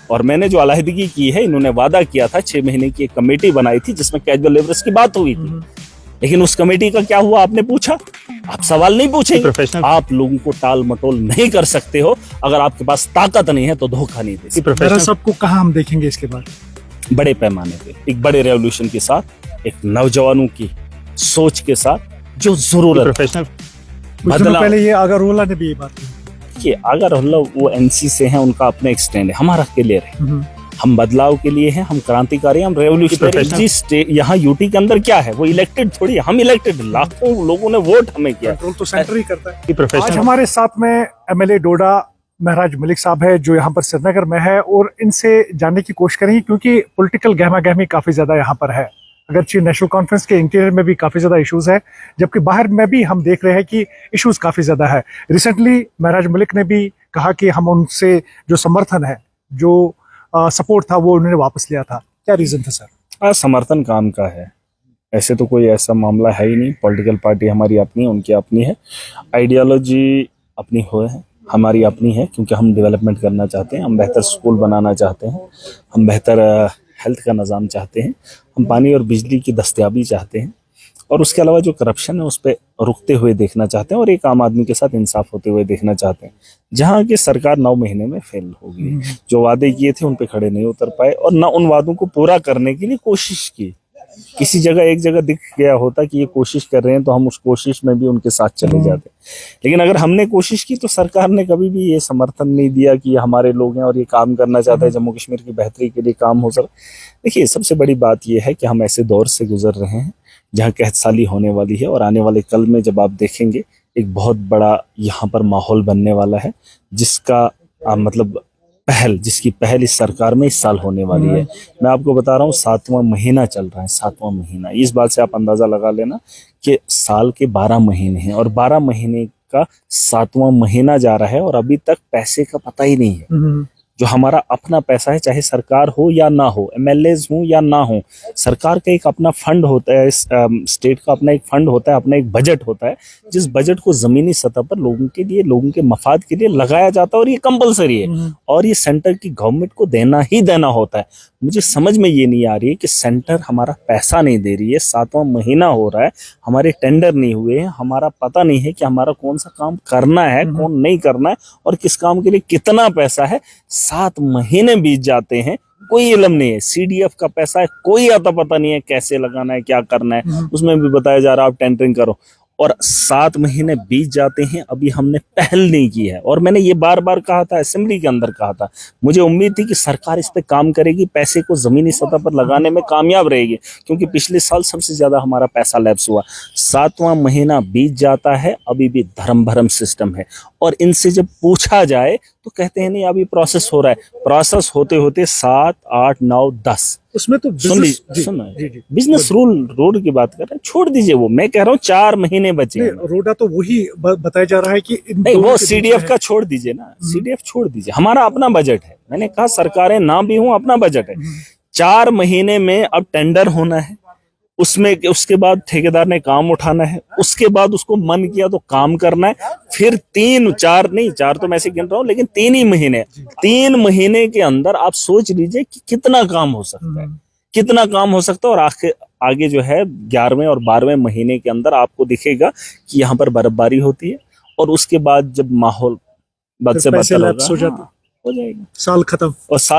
और मैंने जो अलहदगी की है, इन्होंने वादा किया था 6 महीने की एक कमेटी बनाई थी जिसमें कैजुअल लेबरर्स की बात हुई थी, लेकिन उस कमेटी का क्या हुआ आपने पूछा? आप सवाल नहीं पूछेंगे, आप लोगों को टाल मटोल नहीं कर सकते हो। अगर आपके पास ताकत नहीं है तो धोखा नहीं दे सकते। सबको कहाँ हम देखेंगे इसके बाद? बड़े पैमाने पे एक बड़े रेवोल्यूशन के साथ, एक नौजवानों की सोच के साथ जो जरूरत है। पहले ये अगरवाला ने भी ये बात की कि अगर वो एनसी से हैं, उनका अपना एक स्टैंड है, हमारा क्लियर है। हम बदलाव के लिए हैं, हम क्रांतिकारी, हम रेवोल्यूशनरी। यहाँ यूटी के अंदर क्या है, वो इलेक्टेड थोड़ी, हम इलेक्टेड, लाखों लोगों ने वोट हमें किया। कंट्रोल तो सेंटर ही करता है। आज हमारे साथ में एमएलए डोडा महराज मलिक साहब है, जो यहाँ पर श्रीनगर में है, और इनसे जानने की कोशिश करेंगे क्योंकि पॉलिटिकल गहमा गहमी काफी ज्यादा यहाँ पर है। अगरचे नेशनल कॉन्फ्रेंस के इंटीरियर में भी काफी ज्यादा इश्यूज है, जबकि बाहर में भी हम देख रहे हैं कि इश्यूज काफी ज्यादा है। रिसेंटली महराज मलिक ने भी कहा कि हम उनसे जो समर्थन है, जो सपोर्ट था, वो उन्होंने वापस लिया था। क्या रीजन था सर? समर्थन काम का है, ऐसे तो कोई ऐसा मामला है ही नहीं। पॉलिटिकल पार्टी हमारी अपनी है, उनकी अपनी है, आइडियोलॉजी अपनी हो है, हमारी अपनी है, क्योंकि हम डेवलपमेंट करना चाहते हैं, हम बेहतर स्कूल बनाना चाहते हैं, हम बेहतर हेल्थ का निज़ाम चाहते हैं, हम पानी और बिजली की दस्तयाबी चाहते हैं, और उसके अलावा जो करप्शन है उस पर रुकते हुए देखना चाहते हैं, और एक आम आदमी के साथ इंसाफ होते हुए देखना चाहते हैं। जहाँ की सरकार 9 महीने में फेल हो गई, जो वादे किए थे उन पे खड़े नहीं उतर पाए, और न उन वादों को पूरा करने के लिए कोशिश की। किसी जगह एक जगह दिख गया होता कि ये कोशिश कर रहे हैं, तो हम उस कोशिश में भी उनके साथ चले जाते। लेकिन अगर हमने कोशिश की तो सरकार ने कभी भी ये समर्थन नहीं दिया कि ये हमारे लोग हैं और ये काम करना चाहता है, जम्मू कश्मीर की बेहतरी के लिए काम हो सके। देखिए, सबसे बड़ी बात ये है कि हम ऐसे दौर से गुजर रहे हैं जहाँ कहतसाली होने वाली है, और आने वाले कल में जब आप देखेंगे एक बहुत बड़ा यहाँ पर माहौल बनने वाला है, जिसका जिसकी पहल इस सरकार में इस साल होने वाली है। मैं आपको बता रहा हूँ, 7वां महीना चल रहा है, 7वां महीना। इस बात से आप अंदाजा लगा लेना कि साल के 12 महीने हैं, और 12 महीने का 7वां महीना जा रहा है, और अभी तक पैसे का पता ही नहीं है। जो हमारा अपना पैसा है, चाहे सरकार हो या ना हो, एमएलएज हो या ना हो, सरकार का एक अपना फंड होता है, स्टेट का अपना एक फंड होता है, अपना एक बजट होता है, जिस बजट को जमीनी सतह पर लोगों के लिए, लोगों के मफाद के लिए लगाया जाता है, और ये कंपलसरी है, और ये सेंटर की गवर्नमेंट को देना ही देना होता है। मुझे समझ में ये नहीं आ रही है कि सेंटर हमारा पैसा नहीं दे रही है, 7वां महीना हो रहा है, हमारे टेंडर नहीं हुए हैं, हमारा पता नहीं है कि हमारा कौन सा काम करना है, कौन नहीं करना है, और किस काम के लिए कितना पैसा है। 7 महीने बीत जाते हैं, कोई इल्म नहीं है। सीडीएफ का पैसा है, कोई आता पता नहीं है कैसे लगाना है, क्या करना है, उसमें भी बताया जा रहा है आप टेंडरिंग करो, और 7 महीने बीत जाते हैं, अभी हमने पहल नहीं की है। और मैंने ये बार बार कहा था, असेंबली के अंदर कहा था, मुझे उम्मीद थी कि सरकार इस पे काम करेगी, पैसे को जमीनी सतह पर लगाने में कामयाब रहेगी, क्योंकि पिछले साल सबसे ज्यादा हमारा पैसा लैप्स हुआ। 7वां महीना बीत जाता है, अभी भी धर्म भरम सिस्टम है, और इनसे जब पूछा जाए तो कहते हैं नहीं, अभी प्रोसेस हो रहा है। प्रोसेस होते होते 7, 8, 9, 10 उसमें तो बिजनेस रोड की बात कर रहे हैं, छोड़ दीजिए वो। मैं कह रहा हूँ 4 महीने बचे। रोडा तो वही बताया जा रहा है कि नहीं, वो सीडीएफ का छोड़ दीजिए ना, सीडीएफ छोड़ दीजिए, हमारा अपना बजट है। मैंने कहा सरकारें ना भी हूं, अपना बजट है। 4 महीने में अब टेंडर होना है, उसमें उसके बाद ठेकेदार ने काम उठाना है, उसके बाद उसको मन किया तो काम करना है, फिर 4 तो मैं ऐसे गिन रहा हूँ, लेकिन 3 ही महीने, 3 महीने के अंदर आप सोच लीजिए कि कितना काम हो सकता है, कितना काम हो सकता है। और आगे जो है 11वें और 12वें महीने के अंदर आपको दिखेगा कि यहाँ पर बर्फबारी होती है, और उसके बाद जब माहौल बद से बदतर हो जाएगा, साल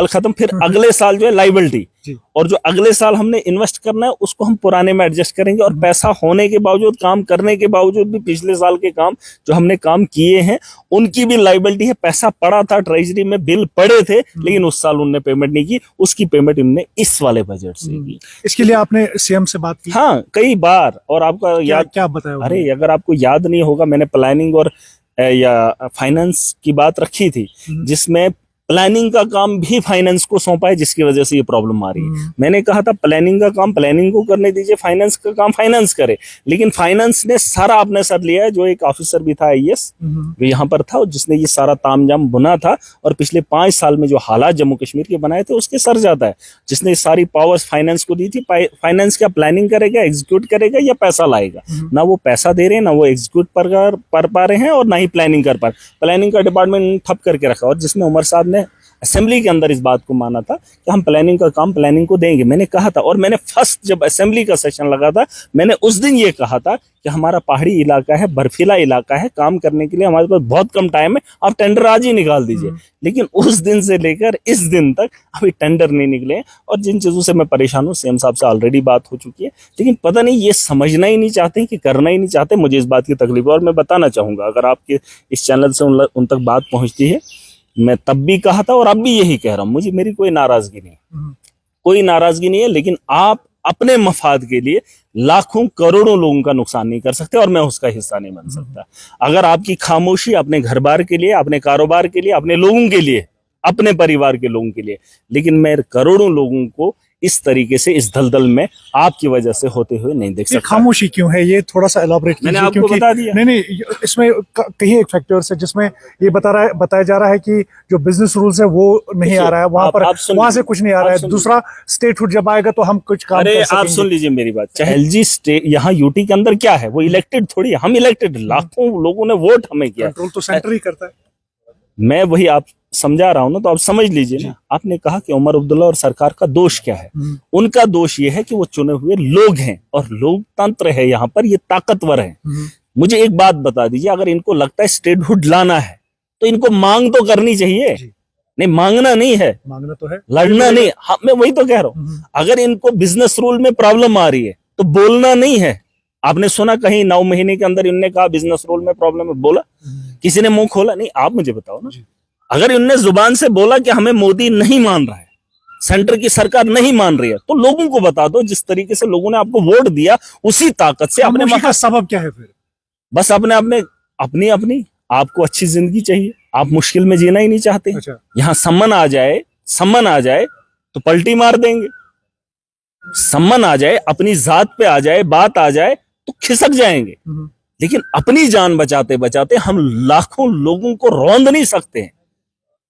खत्म, फिर अगले साल जो है लाइबिलिटी, और जो अगले साल हमने इन्वेस्ट करना है उसको हम पुराने में एडजस्ट करेंगे। और पैसा होने के बावजूद, काम करने के बावजूद भी पिछले साल के काम जो हमने काम किए हैं उनकी भी लाइबिलिटी है। पैसा पड़ा था ट्रेजरी में, बिल पड़े थे, लेकिन उस साल उनने पेमेंट नहीं की, उसकी पेमेंट इनने इस वाले बजट से की। इसके लिए आपने सीएम से बात की? हाँ, कई बार। और आपका याद क्या बताया? अरे, अगर आपको याद नहीं होगा, मैंने प्लानिंग और या फाइनेंस की बात रखी थी, जिसमें प्लानिंग का काम भी फाइनेंस को सौंपा है, जिसकी वजह से ये प्रॉब्लम आ रही है। मैंने कहा था प्लानिंग का काम प्लानिंग को करने दीजिए, फाइनेंस का काम फाइनेंस करे, लेकिन फाइनेंस ने सारा अपने सर लिया है। जो एक ऑफिसर भी था आईएएस, वो यहाँ पर था, जिसने ये सारा तामझाम बुना था, और पिछले 5 साल में जो हालात जम्मू कश्मीर के बनाए थे उसके सर जाता है, जिसने सारी पावर्स फाइनेंस को दी थी। फाइनेंस क्या प्लानिंग करेगा, एग्जीक्यूट करेगा, या पैसा लाएगा? ना वो पैसा दे रहे हैं, ना वो एग्जीक्यूट कर पा रहे हैं, और ना ही प्लानिंग कर पा रहे। प्लानिंग का डिपार्टमेंट ठप करके रखा, और जिसमें उमर साहब ने असेंबली के अंदर इस बात को माना था कि हम प्लानिंग का काम प्लानिंग को देंगे। मैंने कहा था, और मैंने फर्स्ट जब असेंबली का सेशन लगा था, मैंने उस दिन ये कहा था कि हमारा पहाड़ी इलाका है, बर्फीला इलाका है, काम करने के लिए हमारे पास बहुत कम टाइम है, आप टेंडर आज ही निकाल दीजिए। लेकिन उस दिन से लेकर इस दिन तक अभी टेंडर नहीं निकले, और जिन चीजों से मैं परेशान हूँ, सीएम साहब से ऑलरेडी बात हो चुकी है, लेकिन पता नहीं ये समझना ही नहीं चाहते कि करना ही नहीं चाहते। मुझे इस बात की तकलीफ है, और मैं बताना चाहूंगा, अगर आपके इस चैनल से उन तक बात पहुंचती है, मैं तब भी कहा था और अब भी यही कह रहा हूं, मुझे मेरी कोई नाराजगी नहीं है, कोई नाराजगी नहीं है, लेकिन आप अपने मफाद के लिए लाखों करोड़ों लोगों का नुकसान नहीं कर सकते, और मैं उसका हिस्सा नहीं बन सकता। अगर आपकी खामोशी अपने घर बार के लिए, अपने कारोबार के लिए, अपने लोगों के लिए, अपने परिवार के लोगों के लिए, लेकिन मैं करोड़ों लोगों को इस तरीके से इस दलदल में आपकी वजह से होते हुए नहीं देख सकता। खामोशी क्यों है, ये थोड़ा सा एलाबोरेट कीजिए। मैंने आपको बता दिया। नहीं, इसमें कहीं एक फैक्टर्स है जिसमें ये बताया जा रहा है कि जो बिजनेस रूल्स है वो नहीं आ रहा है, वहां से कुछ नहीं आ रहा है। दूसरा स्टेटहुड जब आएगा तो हम कुछ काम कर सकेंगे। आप सुन लीजिए मेरी बात, चाहे एलजी स्टेट यहाँ यूटी के अंदर क्या है, वो इलेक्टेड थोड़ी है, हम इलेक्टेड, लाखों लोगों ने वोट हमें किया, कंट्रोल तो सेंटर ही करता है। मैं वही आप समझा रहा हूं ना, तो आप समझ लीजिए ना। आपने कहा कि उमर अब्दुल्ला और सरकार का दोष क्या है, उनका दोष ये है कि वो चुने हुए लोग हैं, और लोकतंत्र है यहाँ पर, ये ताकतवर है। मुझे एक बात बता दीजिए, अगर इनको लगता है स्टेटहुड लाना है तो इनको मांग तो करनी चाहिए, नहीं मांगना नहीं है, मांगना तो है, लड़ना नहीं। हाँ, मैं वही तो कह रहा हूँ, अगर इनको बिजनेस रूल में प्रॉब्लम आ रही है तो बोलना नहीं है। आपने सुना कहीं 9 महीने के अंदर इन्होंने कहा बिजनेस रूल में प्रॉब्लम है, बोला किसी ने मुंह खोला? नहीं। आप मुझे बताओ ना, अगर इन्होंने जुबान से बोला कि हमें मोदी नहीं मान रहा है, सेंटर की सरकार नहीं मान रही है, तो लोगों को बता दो, जिस तरीके से लोगों ने आपको वोट दिया उसी ताकत से अपने का सबब क्या है फिर? बस अपनी आपको अच्छी जिंदगी चाहिए, आप मुश्किल में जीना ही नहीं चाहते। अच्छा। यहाँ सम्मन आ जाए तो पलटी मार देंगे, सम्मन आ जाए, अपनी जात पे आ जाए, बात आ जाए तो खिसक जाएंगे। लेकिन अपनी जान बचाते बचाते हम लाखों लोगों को रौंद नहीं सकते हैं।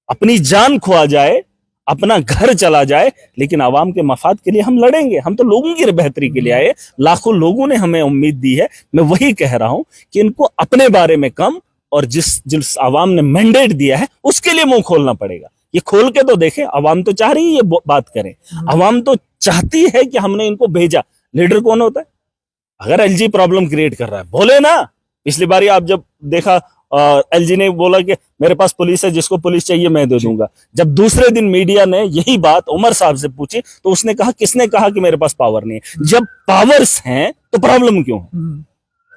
अपनी जान खोआ जाए, अपना घर चला जाए, लेकिन आवाम के मफाद के लिए हम लड़ेंगे। हम तो लोगों की बेहतरी के लिए आए, लाखों लोगों ने हमें उम्मीद दी है। मैं वही कह रहा हूं कि इनको अपने बारे में कम, और जिस आवाम ने मैंडेट दिया है उसके लिए मुंह खोलना पड़ेगा। ये खोल के तो देखें, आवाम तो चाह रही है ये बात करें, आवाम तो चाहती है कि हमने इनको भेजा। लीडर कौन होता है? अगर एलजी प्रॉब्लम क्रिएट कर रहा है, बोले ना। पिछली बारी आप जब देखा, एलजी ने बोला कि मेरे पास पुलिस है, जिसको पुलिस चाहिए मैं दे दूंगा। जब दूसरे दिन मीडिया ने यही बात उमर साहब से पूछी तो उसने कहा, किसने कहा कि मेरे पास पावर नहीं है? जब पावर्स हैं तो प्रॉब्लम क्यों है?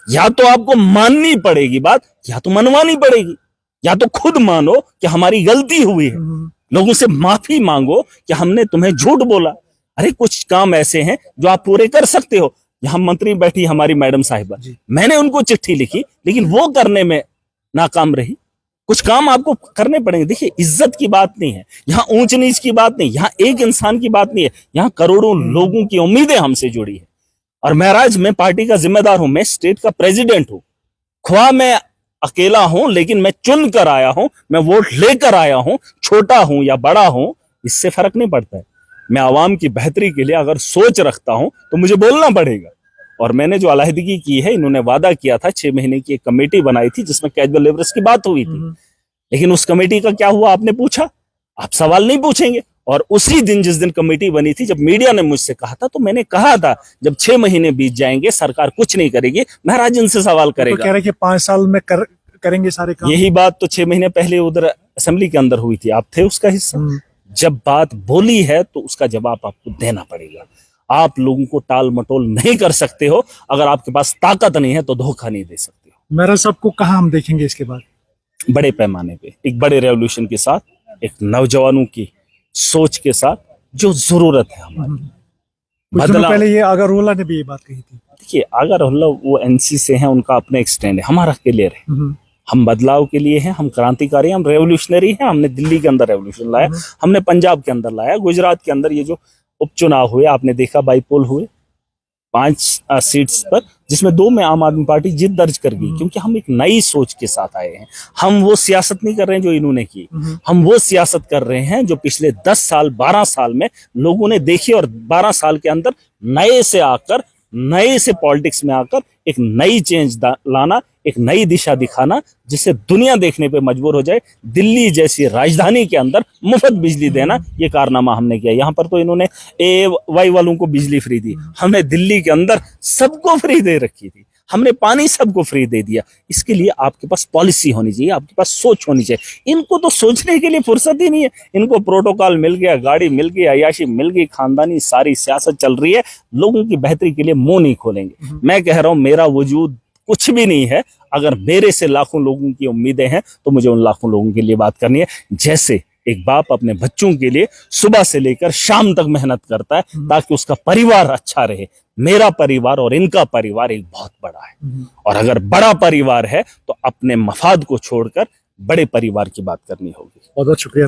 या तो आपको माननी पड़ेगी बात, या तो मनवानी पड़ेगी। या तो खुद मानो कि हमारी गलती हुई है, लोगों से माफी मांगो कि हमने तुम्हें झूठ बोला। अरे कुछ काम ऐसे हैं जो आप पूरे कर सकते हो। यहाँ मंत्री बैठी हमारी मैडम साहिबा, मैंने उनको चिट्ठी लिखी, लेकिन वो करने में नाकाम रही। कुछ काम आपको करने पड़ेंगे। देखिए, इज्जत की बात नहीं है यहाँ, ऊंच नीच की बात नहीं, यहाँ एक इंसान की बात नहीं है, यहाँ करोड़ों लोगों की उम्मीदें हमसे जुड़ी है। और महराज, मैं पार्टी का जिम्मेदार हूं, मैं स्टेट का प्रेसिडेंट हूं। ख्वाह मैं अकेला हूं, लेकिन मैं चुन कर आया हूं, मैं वोट लेकर आया हूं। छोटा हूं या बड़ा हूं, इससे फर्क नहीं पड़ता है। मैं आवाम की बेहतरी के लिए अगर सोच रखता हूं तो मुझे बोलना पड़ेगा। और मैंने जो अलहदगी की है, इन्होंने वादा किया था, 6 महीने की एक कमेटी बनाई थी जिसमें कैजुअल लेबरर्स की बात हुई थी, लेकिन उस कमेटी का क्या हुआ आपने पूछा? आप सवाल नहीं पूछेंगे। और उसी दिन, जिस दिन कमेटी बनी थी, जब मीडिया ने मुझसे कहा था, तो मैंने कहा था जब 6 महीने बीत जाएंगे सरकार कुछ नहीं करेगी, महराज इनसे सवाल करेगा। तो कह रहे कि 5 साल में करेंगे सारे काम। यही बात तो 6 महीने पहले उधर असेंबली के अंदर हुई थी, आप थे उसका हिस्सा। जब बात बोली है तो उसका जवाब आपको देना पड़ेगा। आप लोगों को टाल मटोल नहीं कर सकते हो। अगर आपके पास ताकत नहीं है तो धोखा नहीं दे सकते हो। मेरा सबको कहाँ हम देखेंगे इसके बाद? बड़े पैमाने पे, एक बड़े रेवोल्यूशन के साथ, एक नौजवानों की सोच के साथ, जो जरूरत है हमारी। कुछ दिनों पहले ये अगरवाला ने भी ये बात कही थी। देखिए, अगरवाला वो एनसी से हैं, उनका अपना एक स्टैंड है, हमारा क्लियर है। हम बदलाव के लिए हैं, हम क्रांतिकारी हैं, हम रेवोल्यूशनरी हैं। हमने दिल्ली के अंदर रेवोल्यूशन लाया, हमने पंजाब के अंदर लाया, गुजरात के अंदर ये जो उपचुनाव हुए आपने देखा, बाईपोल हुए 5 सीट्स पर, जिसमें 2 में आम आदमी पार्टी जीत दर्ज कर गई, क्योंकि हम एक नई सोच के साथ आए हैं। हम वो सियासत नहीं कर रहे हैं जो इन्होंने की, हम वो सियासत कर रहे हैं जो पिछले 10 साल 12 साल में लोगों ने देखी, और 12 साल के अंदर नए से पॉलिटिक्स में आकर एक नई चेंज लाना, एक नई दिशा दिखाना जिससे दुनिया देखने पे मजबूर हो जाए। दिल्ली जैसी राजधानी के अंदर मुफ्त बिजली देना, ये कारनामा हमने किया। यहाँ पर तो इन्होंने वाई वालों को बिजली फ्री दी, हमने दिल्ली के अंदर सबको फ्री दे रखी थी, हमने पानी सबको फ्री दे दिया। इसके लिए आपके पास पॉलिसी होनी चाहिए, आपके पास सोच होनी चाहिए। इनको तो सोचने के लिए फुर्सत ही नहीं है। इनको प्रोटोकॉल मिल गया, गाड़ी मिल गई, अयाशी मिल गई, खानदानी सारी सियासत चल रही है, लोगों की बेहतरी के लिए मुंह नहीं खोलेंगे। मैं कह रहा हूं मेरा वजूद कुछ भी नहीं है। अगर मेरे से लाखों लोगों की उम्मीदें हैं तो मुझे उन लाखों लोगों के लिए बात करनी है। जैसे एक बाप अपने बच्चों के लिए सुबह से लेकर शाम तक मेहनत करता है ताकि उसका परिवार अच्छा रहे, मेरा परिवार और इनका परिवार एक बहुत बड़ा है। और अगर बड़ा परिवार है तो अपने मफाद को छोड़कर बड़े परिवार की बात करनी होगी। बहुत बहुत शुक्रिया।